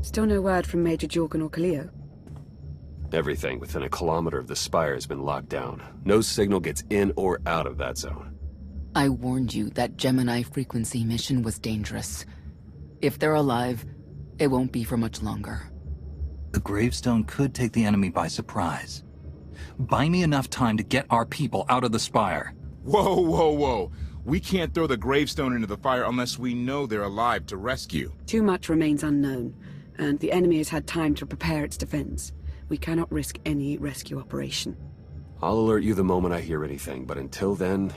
Still no word from Major Jorgen or Kaleo? Everything within a kilometer of the spire has been locked down. No signal gets in or out of that zone. I warned you that Gemini frequency mission was dangerous. If they're alive, it won't be for much longer. The gravestone could take the enemy by surprise. Buy me enough time to get our people out of the spire. Whoa, whoa, whoa. We can't throw the gravestone into the fire unless we know they're alive to rescue. Too much remains unknown, and the enemy has had time to prepare its defense. We cannot risk any rescue operation. I'll alert you the moment I hear anything, but until then,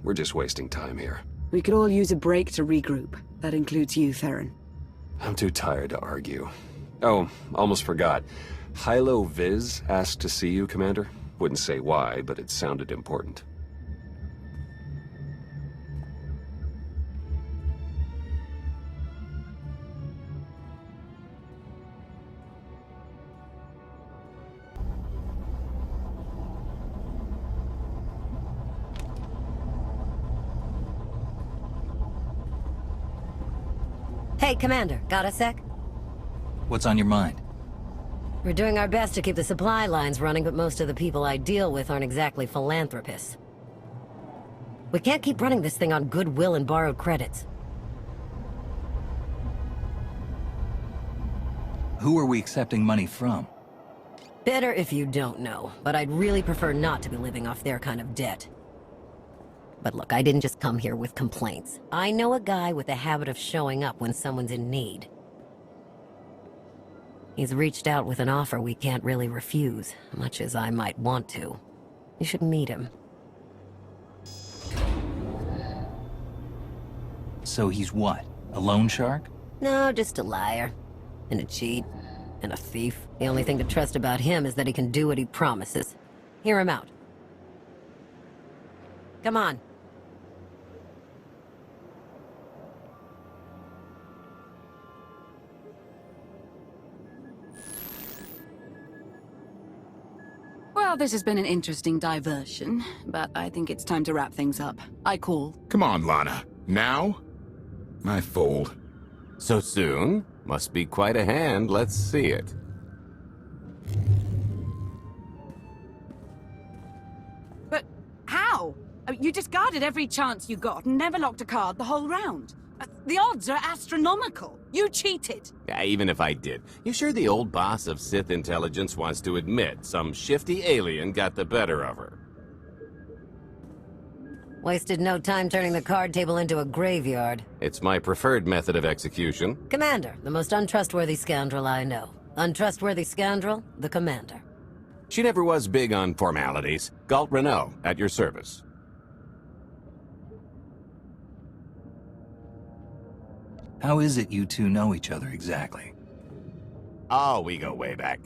we're just wasting time here. We could all use a break to regroup. That includes you, Theron. I'm too tired to argue. Oh, almost forgot. Hylo Viz asked to see you, Commander. Wouldn't say why, but it sounded important. Hey, Commander, got a sec? What's on your mind? We're doing our best to keep the supply lines running, but most of the people I deal with aren't exactly philanthropists. We can't keep running this thing on goodwill and borrowed credits. Who are we accepting money from? Better if you don't know, but I'd really prefer not to be living off their kind of debt. But look, I didn't just come here with complaints. I know a guy with a habit of showing up when someone's in need. He's reached out with an offer we can't really refuse, much as I might want to. You should meet him. So he's what? A loan shark? No, just a liar. And a cheat. And a thief. The only thing to trust about him is that he can do what he promises. Hear him out. Come on. Well, this has been an interesting diversion, but I think it's time to wrap things up. I call. Come on, Lana. Now? I fold. So soon? Must be quite a hand. Let's see it. But how? You discarded every chance you got and never locked a card the whole round. The odds are astronomical. You cheated. Yeah, even if I did. You sure the old boss of Sith intelligence wants to admit some shifty alien got the better of her? Wasted no time turning the card table into a graveyard. It's my preferred method of execution. Commander, the most untrustworthy scoundrel I know. Untrustworthy scoundrel, the Commander. She never was big on formalities. Galt Renault, at your service. How is it you two know each other exactly? Oh, we go way back.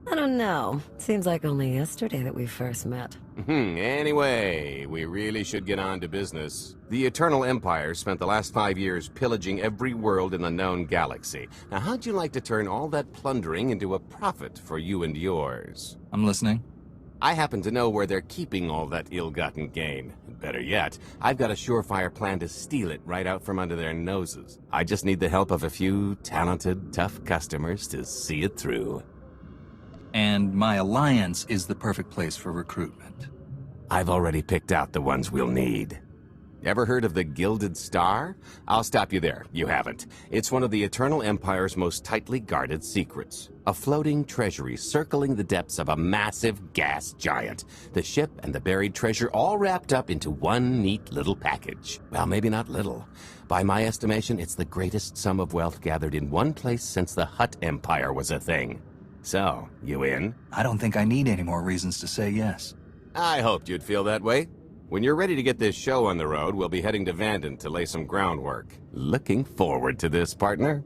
I don't know. Seems like only yesterday that we first met. Anyway, we really should get on to business. The Eternal Empire spent the last 5 years pillaging every world in the known galaxy. Now, how'd you like to turn all that plundering into a profit for you and yours? I'm listening. I happen to know where they're keeping all that ill-gotten gain. Better yet, I've got a surefire plan to steal it right out from under their noses. I just need the help of a few talented, tough customers to see it through. And my alliance is the perfect place for recruitment. I've already picked out the ones we'll need. Ever heard of the Gilded Star? I'll stop you there. You haven't. It's one of the Eternal Empire's most tightly guarded secrets. A floating treasury circling the depths of a massive gas giant. The ship and the buried treasure all wrapped up into one neat little package. Well, maybe not little. By my estimation, it's the greatest sum of wealth gathered in one place since the Hutt Empire was a thing. So, you in? I don't think I need any more reasons to say yes. I hoped you'd feel that way. When you're ready to get this show on the road, we'll be heading to Vanden to lay some groundwork. Looking forward to this, partner.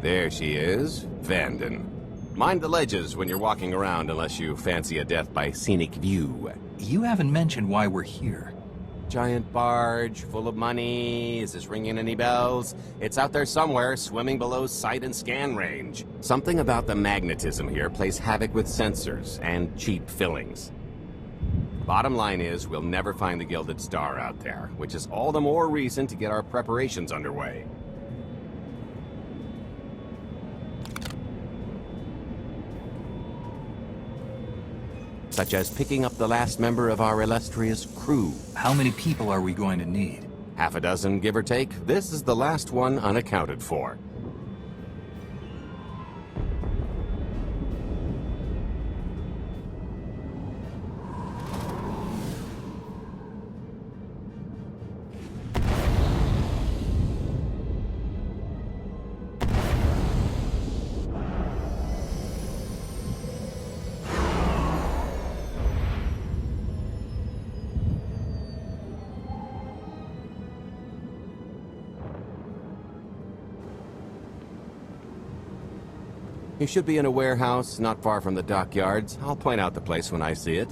There she is, Vanden. Mind the ledges when you're walking around unless you fancy a death by scenic view. You haven't mentioned why we're here. Giant barge, full of money. Is this ringing any bells? It's out there somewhere, swimming below sight and scan range. Something about the magnetism here plays havoc with sensors and cheap fillings. Bottom line is, we'll never find the Gilded Star out there, which is all the more reason to get our preparations underway. Such as picking up the last member of our illustrious crew. How many people are we going to need? Half a dozen, give or take. This is the last one unaccounted for. You should be in a warehouse, not far from the dockyards. I'll point out the place when I see it.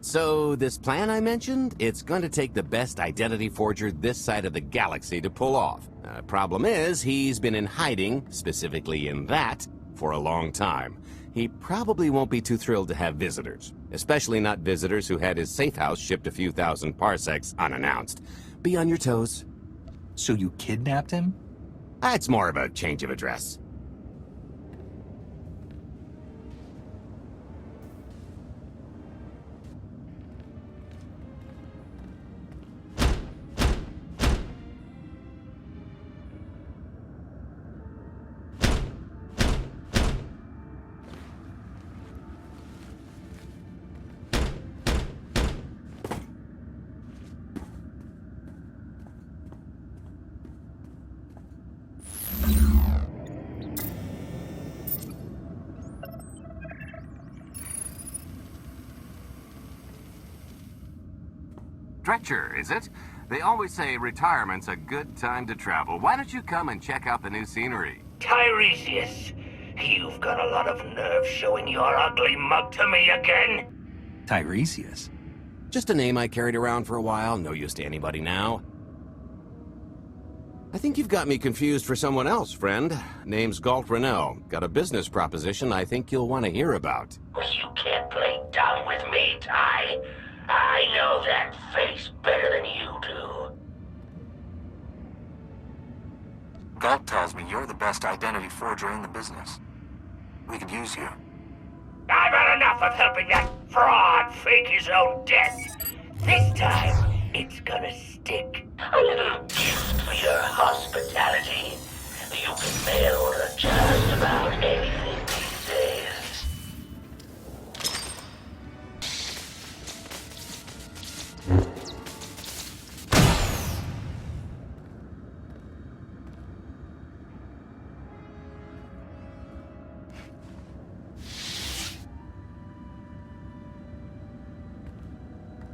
So, this plan I mentioned, it's going to take the best identity forger this side of the galaxy to pull off. Problem is, he's been in hiding, specifically in that, for a long time. He probably won't be too thrilled to have visitors, especially not visitors who had his safe house shipped a few thousand parsecs unannounced. Be on your toes. So you kidnapped him? It's more of a change of address. Dretcher, is it? They always say retirement's a good time to travel. Why don't you come and check out the new scenery? Tiresias, you've got a lot of nerve showing your ugly mug to me again. Tiresias? Just a name I carried around for a while, no use to anybody now. I think you've got me confused for someone else, friend. Name's Galt Renault. Got a business proposition I think you'll want to hear about. You can't play dumb with me, Ty. I know that face better than you do. Galt tells me you're the best identity forger in the business. We could use you. I've had enough of helping that fraud fake his own death. This time, it's gonna stick. A little gift for your hospitality. You can mail order just about anything these days.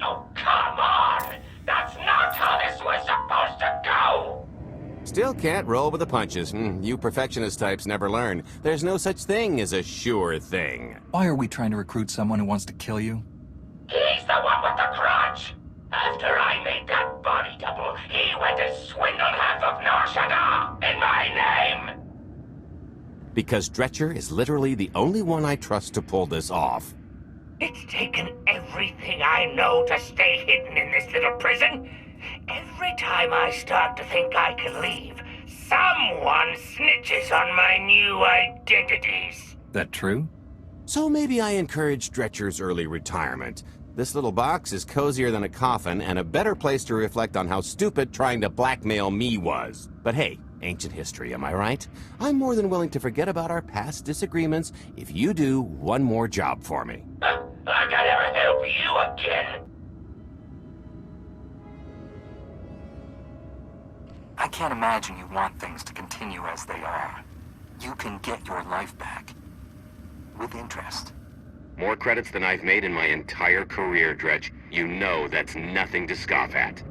Oh, come on! That's not how this was supposed to go! Still can't roll with the punches. You perfectionist types never learn. There's no such thing as a sure thing. Why are we trying to recruit someone who wants to kill you? He's the one with the grudge! After I made that body double, he went to swindle half of Nar Shaddaa in my name! Because Dretcher is literally the only one I trust to pull this off. It's taken everything I know to stay hidden in this little prison. Every time I start to think I can leave, someone snitches on my new identities. That true? So maybe I encourage Dretcher's early retirement. This little box is cozier than a coffin and a better place to reflect on how stupid trying to blackmail me was. But hey, ancient history, am I right? I'm more than willing to forget about our past disagreements if you do one more job for me. I can never help you again. I can't imagine you want things to continue as they are. You can get your life back. With interest. More credits than I've made in my entire career, Dredge. You know that's nothing to scoff at.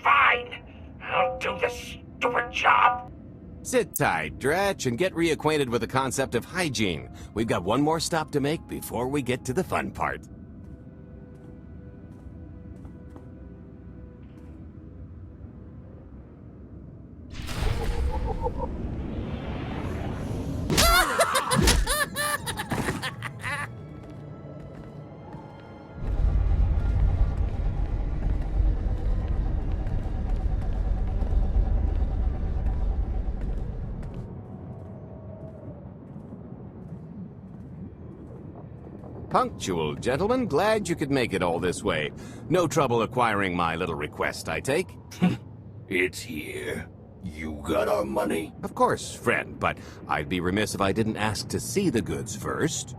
Fine. I'll do the stupid job. Sit tight, Dretch, and get reacquainted with the concept of hygiene. We've got one more stop to make before we get to the fun part. Punctual, gentlemen. Glad you could make it all this way. No trouble acquiring my little request, I take? It's here. You got our money? Of course, friend, but I'd be remiss if I didn't ask to see the goods first.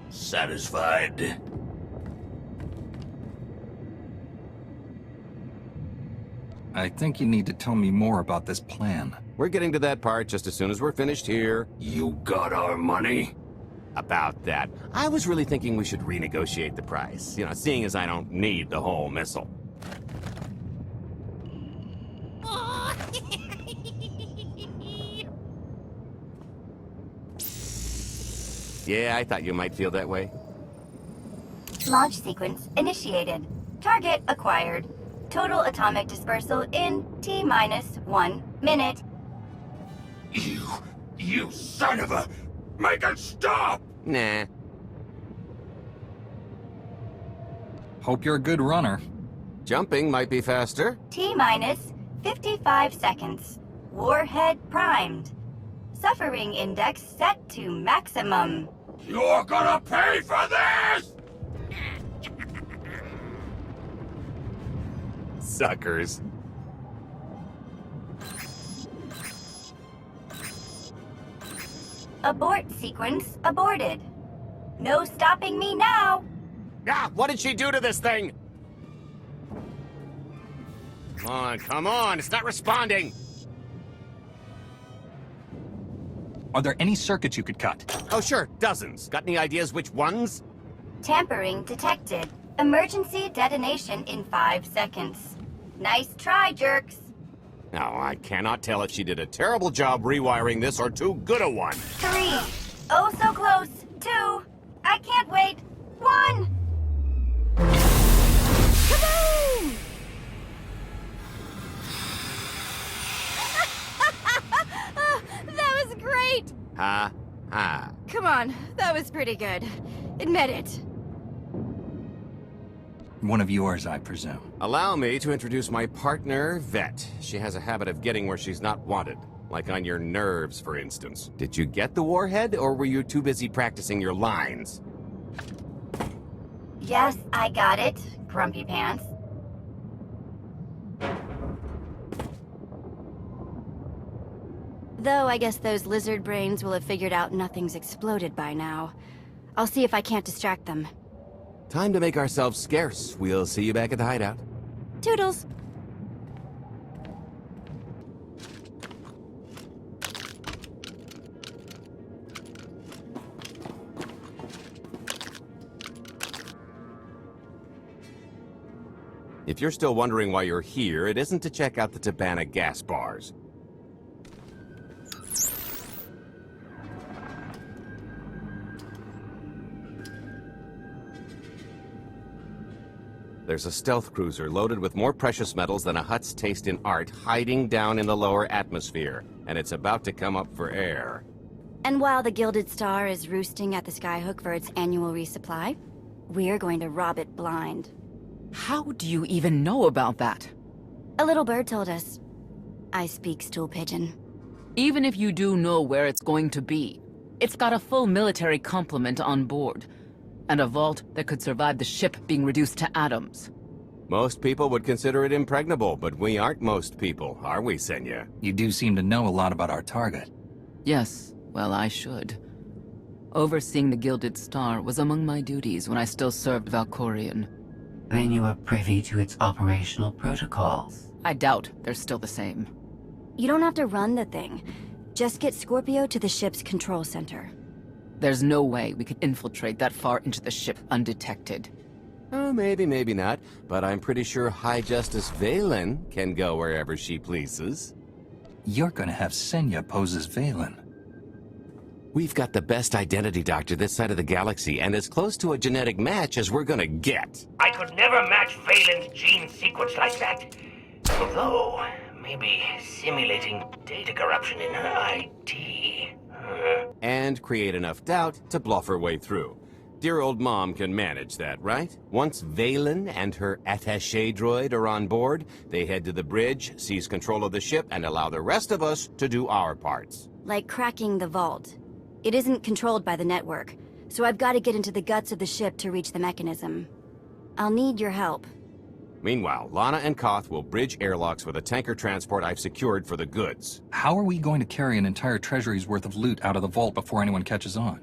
Satisfied? I think you need to tell me more about this plan. We're getting to that part just as soon as we're finished here. You got our money? About that, I was really thinking we should renegotiate the price. You know, seeing as I don't need the whole missile. Yeah, I thought you might feel that way. Launch sequence initiated. Target acquired. Total atomic dispersal in T-minus 1 minute. You son of a... Make it stop! Nah. Hope you're a good runner. Jumping might be faster. T-minus 55 seconds. Warhead primed. Suffering index set to maximum. You're gonna pay for this! Suckers. Abort sequence aborted. No stopping me now. Ah, what did she do to this thing? Come on, it's not responding. Are there any circuits you could cut? Oh, sure, dozens. Got any ideas which ones? Tampering detected. Emergency detonation in 5 seconds. Nice try, jerks. Now, I cannot tell if she did a terrible job rewiring this or too good a one. 3. Oh, so close. 2. I can't wait. 1. Kaboom! Oh, that was great! Ha, ha. Come on, that was pretty good. Admit it. One of yours, I presume. Allow me to introduce my partner, Vet. She has a habit of getting where she's not wanted. Like on your nerves, for instance. Did you get the warhead, or were you too busy practicing your lines? Yes, I got it, Grumpy Pants. Though I guess those lizard brains will have figured out nothing's exploded by now. I'll see if I can't distract them. Time to make ourselves scarce. We'll see you back at the hideout. Toodles! If you're still wondering why you're here, it isn't to check out the Tabana gas bars. There's a stealth cruiser loaded with more precious metals than a Hutt's taste in art hiding down in the lower atmosphere, and it's about to come up for air. And while the Gilded Star is roosting at the Skyhook for its annual resupply, we're going to rob it blind. How do you even know about that? A little bird told us. I speak stool pigeon. Even if you do know where it's going to be, it's got a full military complement on board, and a vault that could survive the ship being reduced to atoms. Most people would consider it impregnable, but we aren't most people, are we, Senya? You do seem to know a lot about our target. Yes, well, I should. Overseeing the Gilded Star was among my duties when I still served Valkorion. Then you are privy to its operational protocols. I doubt they're still the same. You don't have to run the thing. Just get Scorpio to the ship's control center. There's no way we could infiltrate that far into the ship undetected. Oh, maybe, maybe not, but I'm pretty sure High Justice Valen can go wherever she pleases. You're gonna have Senya pose as Valen. We've got the best identity doctor this side of the galaxy, and as close to a genetic match as we're gonna get. I could never match Valen's gene sequence like that. Although, maybe simulating data corruption in her ID. And create enough doubt to bluff her way through. Dear old mom can manage that, right? Once Valen and her attaché droid are on board, they head to the bridge, seize control of the ship, and allow the rest of us to do our parts. Like cracking the vault. It isn't controlled by the network, so I've got to get into the guts of the ship to reach the mechanism. I'll need your help. Meanwhile, Lana and Koth will bridge airlocks with a tanker transport I've secured for the goods. How are we going to carry an entire treasury's worth of loot out of the vault before anyone catches on?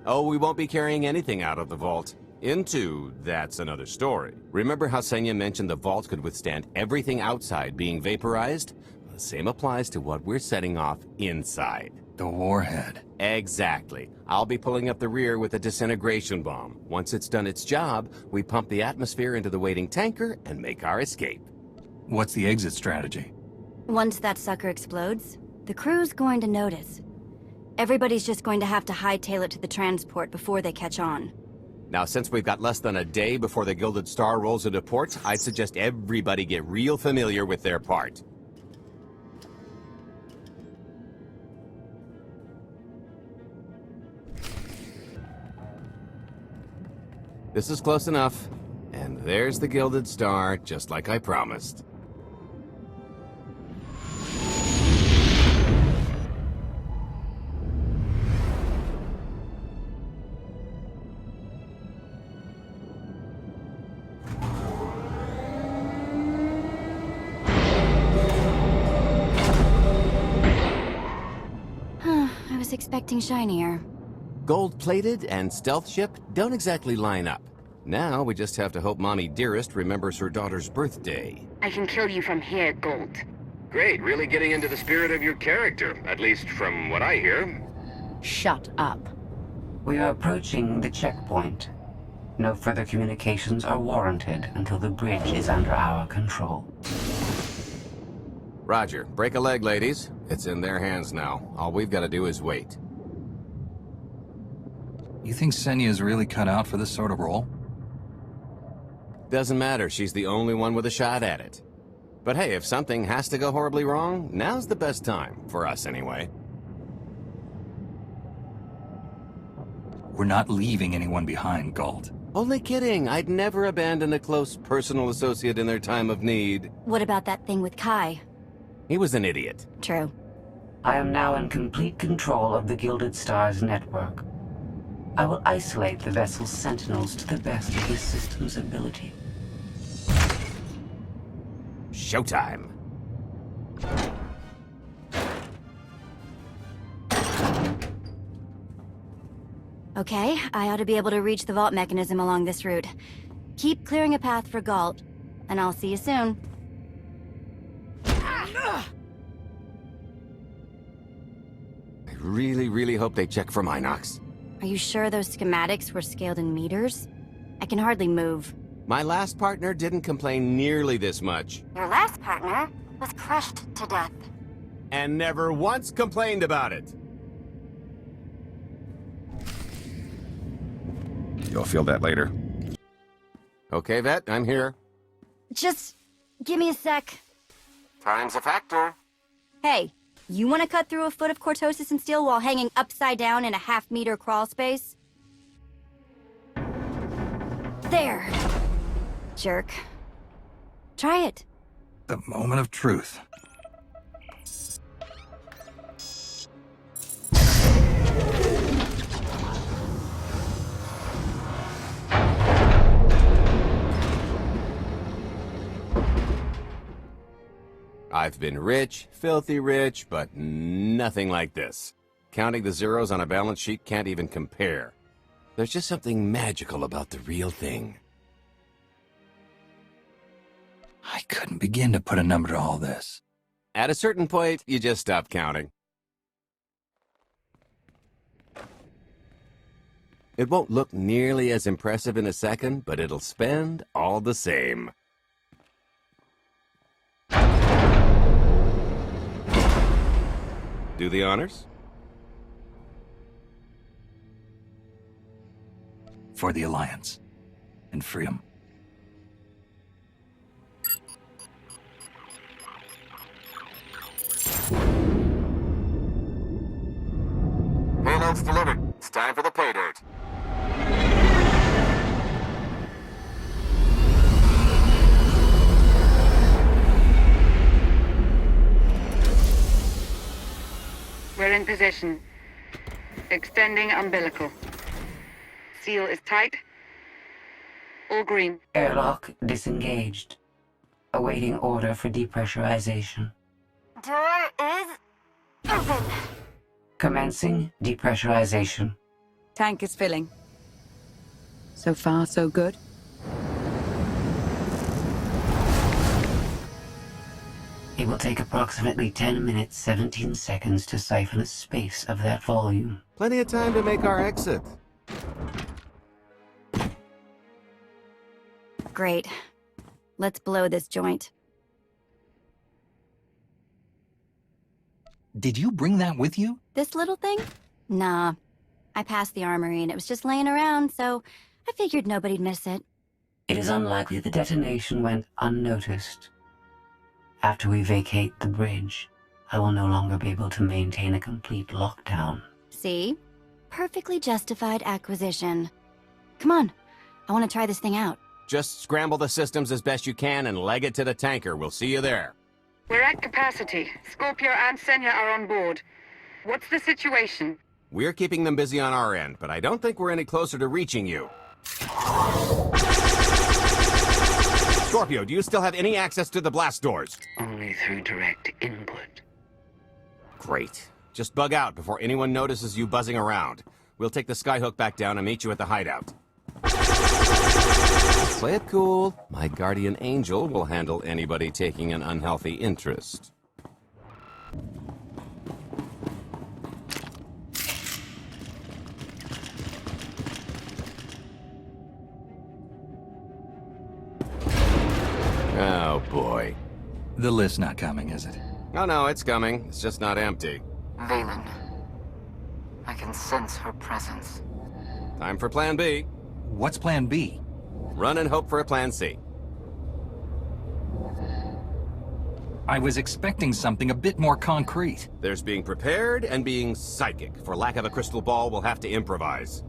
Oh, we won't be carrying anything out of the vault. That's another story. Remember how Senya mentioned the vault could withstand everything outside being vaporized? The same applies to what we're setting off inside. The warhead. Exactly. I'll be pulling up the rear with a disintegration bomb. Once it's done its job, we pump the atmosphere into the waiting tanker and make our escape. What's the exit strategy? Once that sucker explodes, the crew's going to notice. Everybody's just going to have to hightail it to the transport before they catch on. Now, since we've got less than a day before the Gilded Star rolls into port, I'd suggest everybody get real familiar with their part. This is close enough. And there's the Gilded Star, just like I promised. I was expecting shinier. Gold-plated and stealth ship don't exactly line up. Now we just have to hope Mommy Dearest remembers her daughter's birthday. I can kill you from here, Gold. Great, really getting into the spirit of your character, at least from what I hear. Shut up. We are approaching the checkpoint. No further communications are warranted until the bridge is under our control. Roger. Break a leg, ladies. It's in their hands now. All we've got to do is wait. You think Senya's really cut out for this sort of role? Doesn't matter, she's the only one with a shot at it. But hey, if something has to go horribly wrong, now's the best time. For us, anyway. We're not leaving anyone behind, Galt. Only kidding. I'd never abandon a close personal associate in their time of need. What about that thing with Kai? He was an idiot. True. I am now in complete control of the Gilded Star's network. I will isolate the vessel's sentinels to the best of the system's ability. Showtime. Okay, I ought to be able to reach the vault mechanism along this route. Keep clearing a path for Galt, and I'll see you soon. I really hope they check for Minox. Are you sure those schematics were scaled in meters? I can hardly move. My last partner didn't complain nearly this much. Your last partner was crushed to death. And never once complained about it. You'll feel that later. Okay, Vet, I'm here. Just give me a sec. Time's a factor. Hey, you want to cut through a foot of cortosis and steel while hanging upside down in a half-meter crawl space? There. Jerk. Try it. The moment of truth. I've been rich, filthy rich, but nothing like this. Counting the zeros on a balance sheet can't even compare. There's just something magical about the real thing. I couldn't begin to put a number to all this. At a certain point, you just stop counting. It won't look nearly as impressive in a second, but it'll spend all the same. Do the honors? For the Alliance. And freedom. Payload's delivered. It's time for the pay dirt. We're in position. Extending umbilical. Seal is tight. All green. Airlock disengaged. Awaiting order for depressurization. Door is open. Commencing depressurization. Tank is filling. So far, so good. It will take approximately 10 minutes, 17 seconds to siphon a space of that volume. Plenty of time to make our exit. Great. Let's blow this joint. Did you bring that with you? This little thing? Nah. I passed the armory and it was just laying around, so I figured nobody'd miss it. It is unlikely the detonation went unnoticed. After we vacate the bridge, I will no longer be able to maintain a complete lockdown. See? Perfectly justified acquisition. Come on. I want to try this thing out. Just scramble the systems as best you can and leg it to the tanker. We'll see you there. We're at capacity. Scorpio and Senya are on board. What's the situation? We're keeping them busy on our end, but I don't think we're any closer to reaching you. Scorpio, do you still have any access to the blast doors? Only through direct input. Great. Just bug out before anyone notices you buzzing around. We'll take the skyhook back down and meet you at the hideout. Play it cool. My guardian angel will handle anybody taking an unhealthy interest. Oh, boy. The list's not coming, is it? Oh, no, it's coming. It's just not empty. Valen. I can sense her presence. Time for Plan B. What's Plan B? Run and hope for a Plan C. I was expecting something a bit more concrete. There's being prepared and being psychic. For lack of a crystal ball, we'll have to improvise.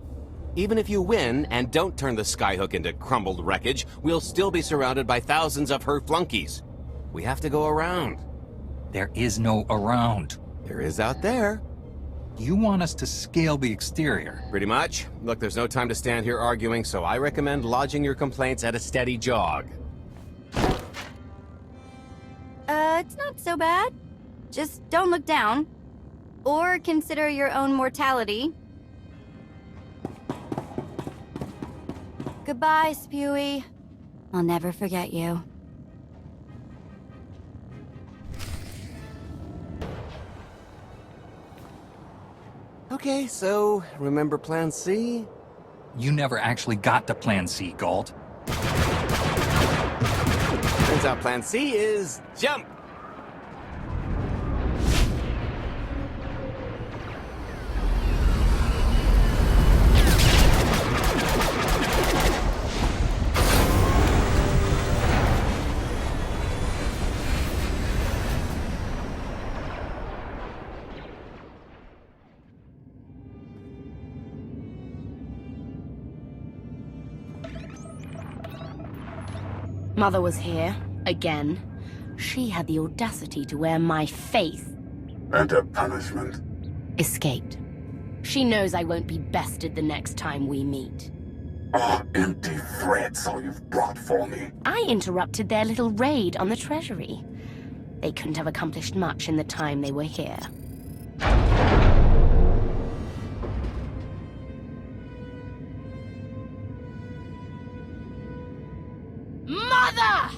Even if you win and don't turn the skyhook into crumbled wreckage, we'll still be surrounded by thousands of her flunkies. We have to go around. There is no around. There is out there. You want us to scale the exterior? Pretty much. Look, there's no time to stand here arguing, so I recommend lodging your complaints at a steady jog. It's not so bad. Just don't look down. Or consider your own mortality. Goodbye, Spewy. I'll never forget you. Okay, so remember Plan C? You never actually got to Plan C, Galt. Turns out plan C is jump! Mother was here, again. She had the audacity to wear my face. And a punishment? Escaped. She knows I won't be bested the next time we meet. Ah, empty threats all you've brought for me. I interrupted their little raid on the treasury. They couldn't have accomplished much in the time they were here. Mother!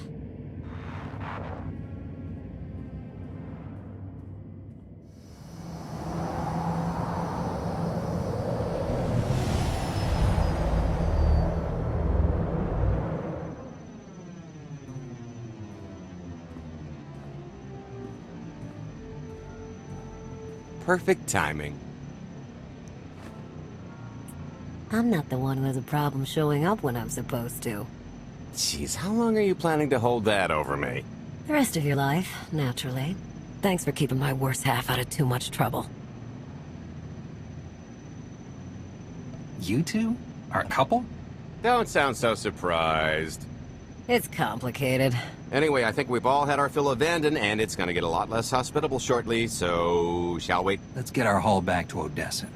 Perfect timing. I'm not the one who has a problem showing up when I'm supposed to. Jeez, how long are you planning to hold that over me? The rest of your life, naturally. Thanks for keeping my worse half out of too much trouble. You two? Are a couple? Don't sound so surprised. It's complicated. Anyway, I think we've all had our fill of Vanden, and it's gonna get a lot less hospitable shortly, so shall we? Let's get our haul back to Odessa.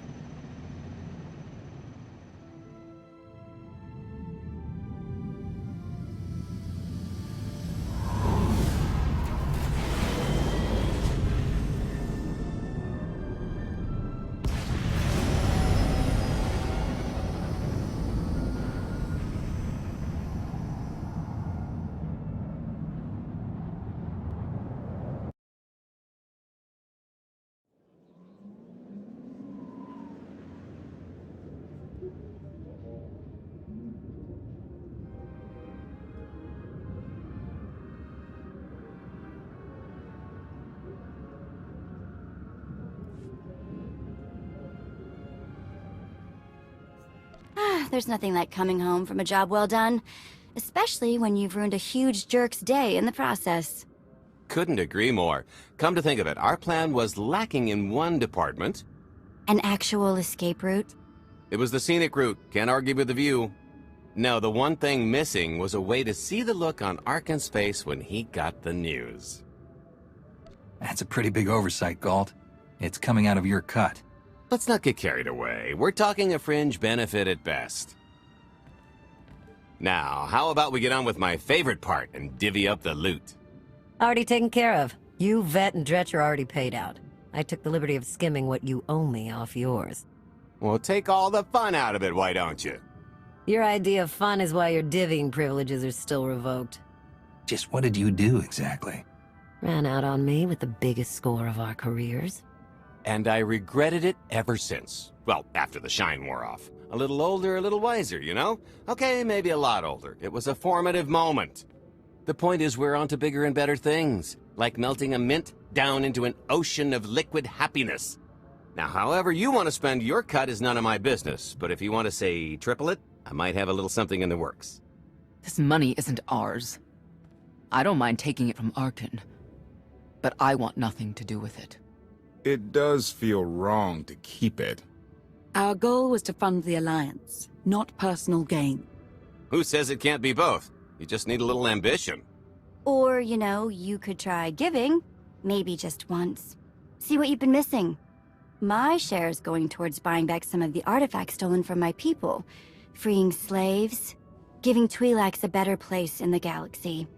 There's nothing like coming home from a job well done, especially when you've ruined a huge jerk's day in the process. Couldn't agree more. Come to think of it, our plan was lacking in one department. An actual escape route? It was the scenic route, can't argue with the view. No, the one thing missing was a way to see the look on Arkan's face when he got the news. That's a pretty big oversight, Galt. It's coming out of your cut. Let's not get carried away. We're talking a fringe benefit at best. Now, how about we get on with my favorite part and divvy up the loot? Already taken care of. You, Vet, and Dretch are already paid out. I took the liberty of skimming what you owe me off yours. Well, take all the fun out of it, why don't you? Your idea of fun is why your divvying privileges are still revoked. Just what did you do, exactly? Ran out on me with the biggest score of our careers. And I regretted it ever since. Well, after the shine wore off. A little older, a little wiser, you know? Okay, maybe a lot older. It was a formative moment. The point is we're on to bigger and better things, like melting a mint down into an ocean of liquid happiness. Now, however you want to spend your cut is none of my business, but if you want to say triple it, I might have a little something in the works. This money isn't ours. I don't mind taking it from Arkan, but I want nothing to do with it. It does feel wrong to keep it. Our goal was to fund the Alliance, not personal gain. Who says it can't be both? You just need a little ambition. Or, you know, you could try giving. Maybe just once. See what you've been missing. My share is going towards buying back some of the artifacts stolen from my people, freeing slaves, giving Twi'leks a better place in the galaxy.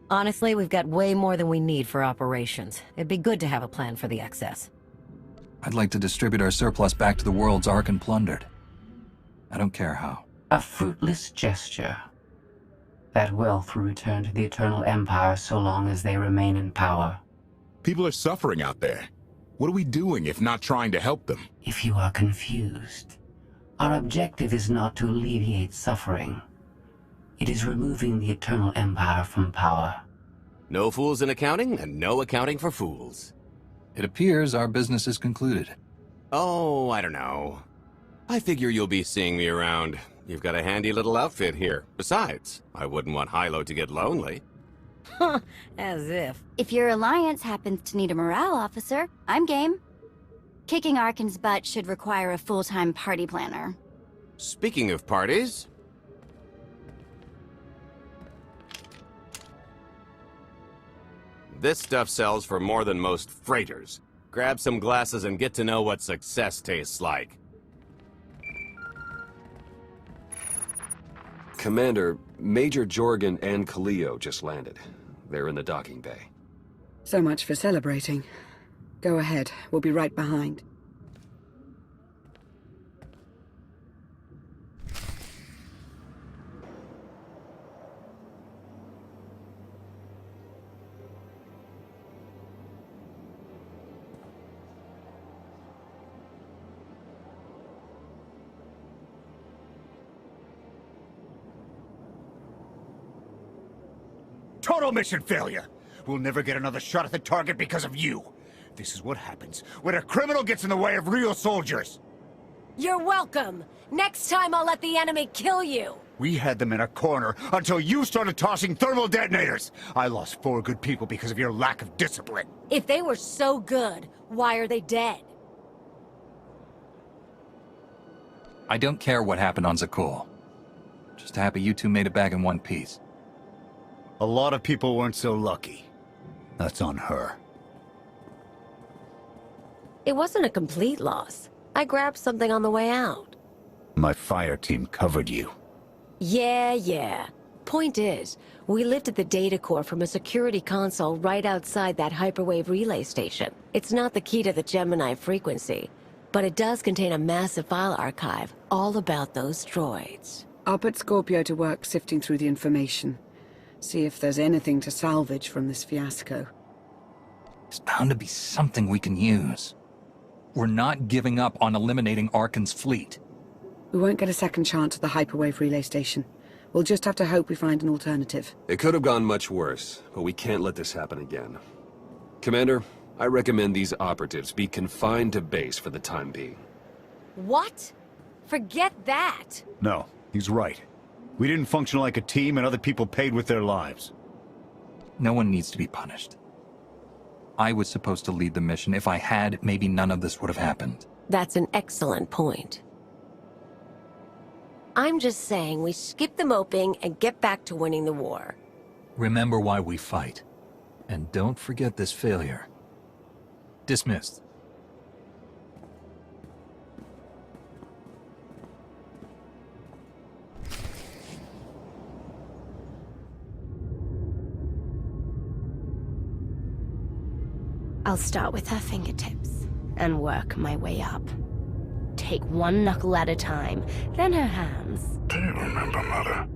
Honestly, we've got way more than we need for operations. It'd be good to have a plan for the excess. I'd like to distribute our surplus back to the worlds Arkan plundered. I don't care how. A fruitless gesture. That wealth will return to the Eternal Empire so long as they remain in power. People are suffering out there. What are we doing if not trying to help them? If you are confused, our objective is not to alleviate suffering. It is removing the Eternal Empire from power. No fools in accounting, and no accounting for fools. It appears our business is concluded. Oh, I don't know. I figure you'll be seeing me around. You've got a handy little outfit here. Besides, I wouldn't want Hilo to get lonely. Huh, as if. If your alliance happens to need a morale officer, I'm game. Kicking Arkan's butt should require a full-time party planner. Speaking of parties... This stuff sells for more than most freighters. Grab some glasses and get to know what success tastes like. Commander, Major Jorgen and Kaleo just landed. They're in the docking bay. So much for celebrating. Go ahead, we'll be right behind. Total mission failure! We'll never get another shot at the target because of you. This is what happens when a criminal gets in the way of real soldiers. You're welcome. Next time I'll let the enemy kill you. We had them in a corner until you started tossing thermal detonators. I lost 4 good people because of your lack of discipline. If they were so good, why are they dead? I don't care what happened on Zakul. Just happy you two made it back in one piece. A lot of people weren't so lucky. That's on her. It wasn't a complete loss. I grabbed something on the way out. My fire team covered you. Yeah. Point is, we lifted the data core from a security console right outside that hyperwave relay station. It's not the key to the Gemini frequency, but it does contain a massive file archive all about those droids. I'll put Scorpio to work sifting through the information. See if there's anything to salvage from this fiasco. There's bound to be something we can use. We're not giving up on eliminating Arkan's fleet. We won't get a second chance at the hyperwave relay station. We'll just have to hope we find an alternative. It could have gone much worse, but we can't let this happen again. Commander, I recommend these operatives be confined to base for the time being. What? Forget that! No, he's right. We didn't function like a team and other people paid with their lives. No one needs to be punished. I was supposed to lead the mission. If I had, maybe none of this would have happened. That's an excellent point. I'm just saying we skip the moping and get back to winning the war. Remember why we fight. And don't forget this failure. Dismissed. I'll start with her fingertips and work my way up. Take one knuckle at a time, then her hands. Do you remember, Mother?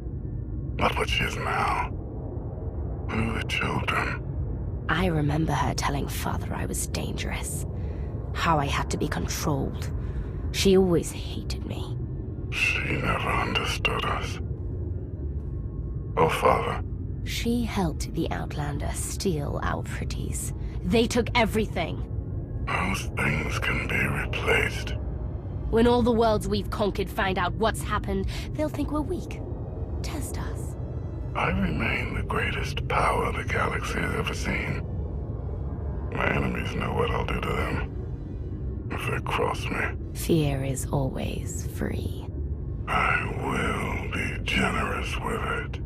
Not what she is now. We were children. I remember her telling Father I was dangerous. How I had to be controlled. She always hated me. She never understood us. Oh, Father. She helped the Outlander steal our pretties. They took everything. Those things can be replaced. When all the worlds we've conquered find out what's happened, they'll think we're weak. Test us. I remain the greatest power the galaxy has ever seen. My enemies know what I'll do to them if they cross me. Fear is always free. I will be generous with it.